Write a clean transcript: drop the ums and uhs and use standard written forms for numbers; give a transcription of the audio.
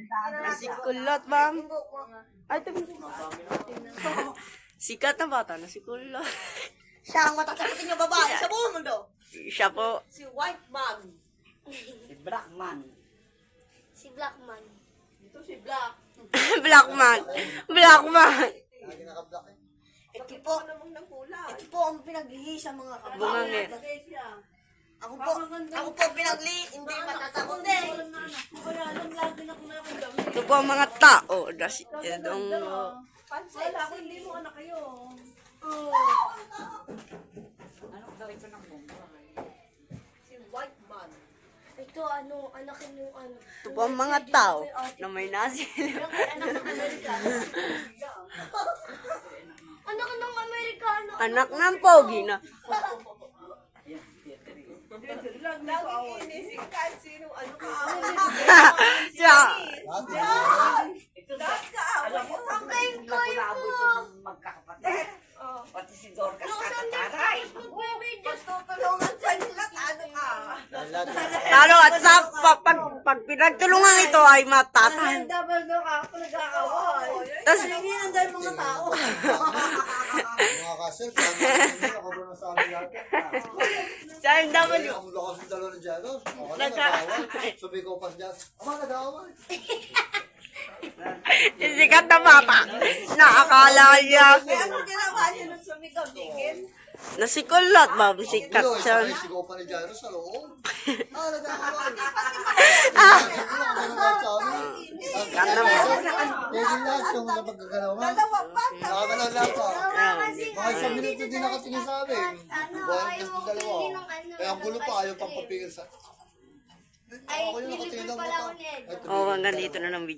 Nasikulot, ma'am. Ay, ito. Sikat na bata, nasikulot. Siya ang matatakotin yung babae sa buong mundo. Siya po. Si White Man. Si Blackman. Si Blackman. Ito si Black. Blackman. Blackman. Lagi naka-block eh. Ito po. Ito po ang pinaglihi sa mga kapatid. Bungangit. Ako po pinagli, hindi matatakotin. Ito po ang mga tao. Itong... Wala ko, hindi mo anak kayo. Ano daw ito ng bomba? Si White Man. Ito, anak yung Ito po ang mga tao na may nasil. Anak ng Amerikano. Anak ng pogi na. Lagi inisikan sino ano ka. Siya. Ang nabulabo ito ng magkakapatid. Pati si Dorcas kakataray. Tulungan sa nila, ano ka. Talo at sa pag pinagtulungan ito ay matatan. Double do ka, nagkakawal. Tas, Tingin dahil mga tao. Mga kasir, ako ba na sa amin natin? siya yung W. Ang lakas ng dalawa ng Janos. Ako na nag-away. Sabi ko pa dyan, ama nag-away. Sikat na bata. Nakakala niya. Kaya anong ginawa niyo nung sumigaw, Digin? Nasikulot, ma'am. Sikat Ulo, siya. isa sigaw pa ni Janos sa loob. Nag-away. Sikat na bata. Pwede lahat yung napagkagalawan. Dalawa pa. Nakagalaw lahat pa. Kasi Mga isang minuto din nakatingin sa amin. Buwan ayaw kasi dalawa. pili ng ano. Kaya ang gulo pa, ayaw pang papigil sa... Ay, Ako yung nakatingin nilipad ng pala mata. ako ni Ed. Ay, Oo, hanggang dito na ng video.